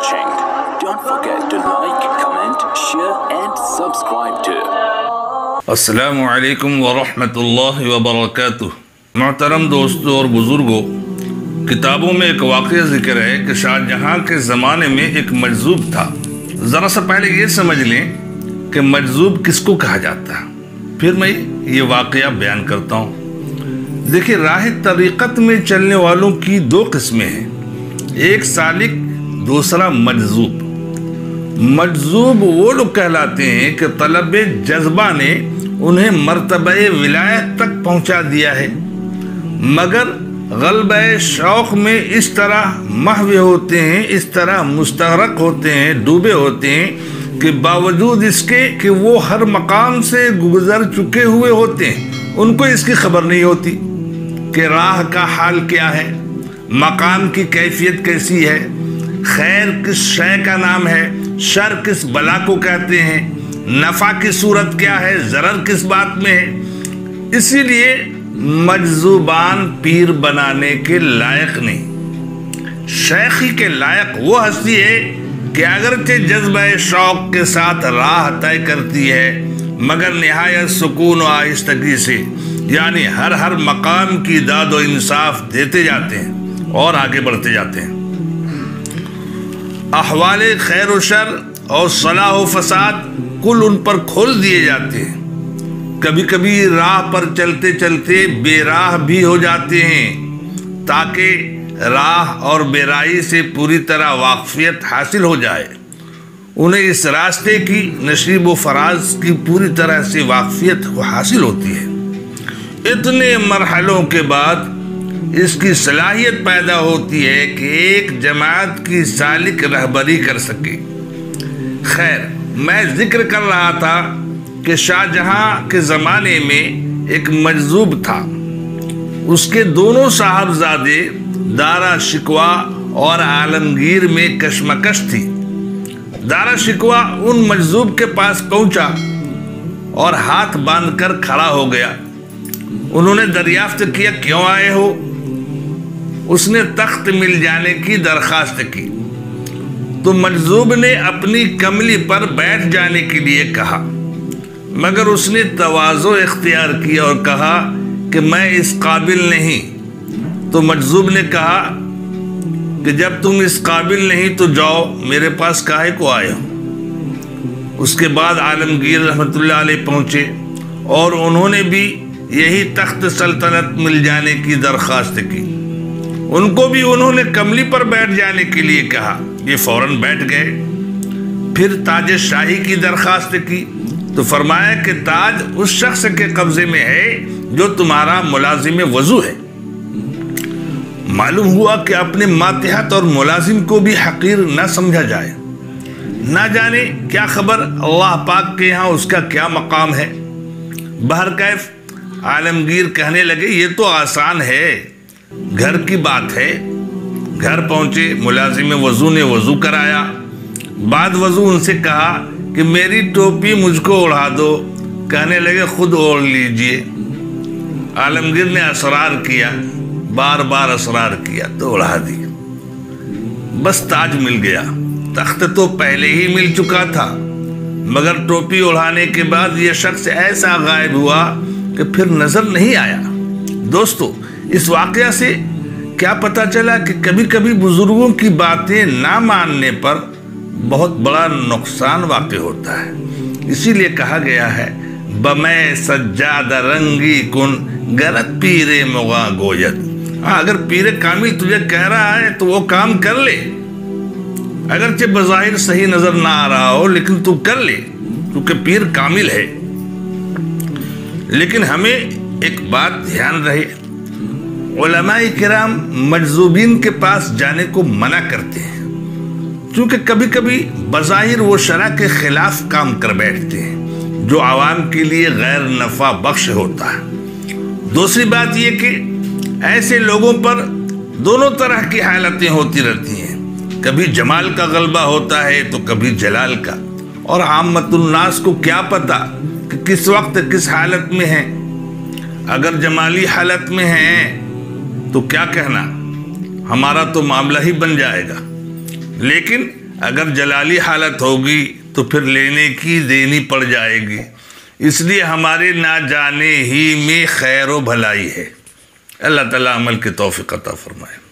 watching. Don't forget to like, comment, share and subscribe to. अस्सलामु अलैकुम वरहमतुल्लाहि वबरकातुह। मोहतरम दोस्तों और बुजुर्गों, किताबों में एक वाक़या जिक्र है कि शाहजहां के ज़माने में एक मजज़ूब था। ज़रा सा पहले ये समझ लें कि मजज़ूब किसको कहा जाता है, फिर मैं ये वाक़या बयान करता हूँ। देखिए, राह तरीक़त में चलने वालों की दो किस्में हैं, एक सालिक, दूसरा मजज़ूब। मजज़ूब वो लोग कहलाते हैं कि तलब जज्बा ने उन्हें मर्तबे विलायत तक पहुंचा दिया है, मगर ग़ल्बे शौक़ में इस तरह महव होते हैं, इस तरह मुस्तग़रक़ होते हैं, डूबे होते हैं कि बावजूद इसके कि वो हर मकाम से गुज़र चुके हुए होते हैं, उनको इसकी खबर नहीं होती कि राह का हाल क्या है, मकाम की कैफियत कैसी है, खैर किस शय का नाम है, शर किस बला को कहते हैं, नफ़ा की सूरत क्या है, ज़रर किस बात में है। इसीलिए मजज़ूबान पीर बनाने के लायक नहीं, शेखी के लायक वो हस्ती है कि अगरचे जज्बे शौक़ के साथ राह तय करती है, मगर निहायत सुकून और आहिस्तगी से, यानी हर मकाम की दाद व इंसाफ देते जाते हैं और आगे बढ़ते जाते हैं। अहवाले खैर व शर और सलाह व फसाद कुल उन पर खोल दिए जाते हैं। कभी कभी राह पर चलते चलते बेराह भी हो जाते हैं, ताकि राह और बेराही से पूरी तरह वाकफियत हासिल हो जाए। उन्हें इस रास्ते की नशीब व फराज की पूरी तरह से वाकफियत हासिल होती है। इतने मरहलों के बाद इसकी सलाहियत पैदा होती है कि एक जमात की सालिक रहबरी कर सके। खैर, मैं जिक्र कर रहा था कि शाहजहां के ज़माने में एक मजज़ूब था। उसके दोनों साहबजादे दारा शिकवा और आलमगीर में कशमकश थी। दारा शिकवा उन मजज़ूब के पास पहुंचा और हाथ बांधकर खड़ा हो गया। उन्होंने दरियाफ्त किया, क्यों आए हो? उसने तख्त मिल जाने की दरख्वास्त की तो मजज़ूब ने अपनी कमली पर बैठ जाने के लिए कहा, मगर उसने तवाज़ो इख्तियार किया और कहा कि मैं इस काबिल नहीं। तो मजज़ूब ने कहा कि जब तुम इस काबिल नहीं तो जाओ, मेरे पास काहे को आए हो। उसके बाद आलमगीर रहमतुल्लाह अलैह पहुँचे और उन्होंने भी यही तख्त सल्तनत मिल जाने की दरख्वास्त की। उनको भी उन्होंने कमली पर बैठ जाने के लिए कहा, ये फौरन बैठ गए। फिर ताज शाही की दरख्वास्त की तो फरमाया कि ताज उस शख्स के कब्जे में है जो तुम्हारा मुलाजिम वजू है। मालूम हुआ कि अपने मातहत और मुलाजिम को भी हकीर न समझा जाए। ना जाने क्या खबर अल्लाह पाक के यहाँ उसका क्या मकाम है। बहरकैफ आलमगीर कहने लगे, ये तो आसान है, घर की बात है। घर पहुंचे, मुलाजिम वजू ने वजू कराया। बाद वजू उनसे कहा कि मेरी टोपी मुझको ओढ़ा दो। कहने लगे, खुद ओढ़ लीजिए। आलमगीर ने असरार किया, बार बार असरार किया तो ओढ़ा दी। बस ताज मिल गया। तख्त तो पहले ही मिल चुका था, मगर टोपी ओढ़ाने के बाद यह शख्स ऐसा गायब हुआ कि फिर नजर नहीं आया। दोस्तों, इस वाक़या से क्या पता चला कि कभी कभी बुजुर्गों की बातें ना मानने पर बहुत बड़ा नुकसान वाक़ होता है। इसीलिए कहा गया है, बमै सज्जाद रंगी कुन गलत पीरे मुगा गोयत। हाँ, अगर पीरे कामिल तुझे कह रहा है तो वो काम कर ले, अगरचे बज़ाहिर सही नजर ना आ रहा हो, लेकिन तू कर ले, क्योंकि पीर कामिल है। लेकिन हमें एक बात ध्यान रहे, उलमाए किराम मजज़ूबीन के पास जाने को मना करते हैं, क्योंकि कभी कभी बज़ाहिर वो शरअ के खिलाफ काम कर बैठते हैं जो आवाम के लिए गैर नफ़ा बख्श होता है। दूसरी बात ये कि ऐसे लोगों पर दोनों तरह की हालतें होती रहती हैं, कभी जमाल का गलबा होता है तो कभी जलाल का, और आम्मतुन नास को क्या पता कि किस वक्त किस हालत में है। अगर जमाली हालत में है तो क्या कहना, हमारा तो मामला ही बन जाएगा। लेकिन اگر جلالی حالت ہوگی تو پھر لینے کی دینی پڑ جائے گی، اس لیے ہمارے نہ جانے ہی میں خیر و بھلائی ہے۔ اللہ تعالیٰ عمل کی توفیق عطا فرمائے۔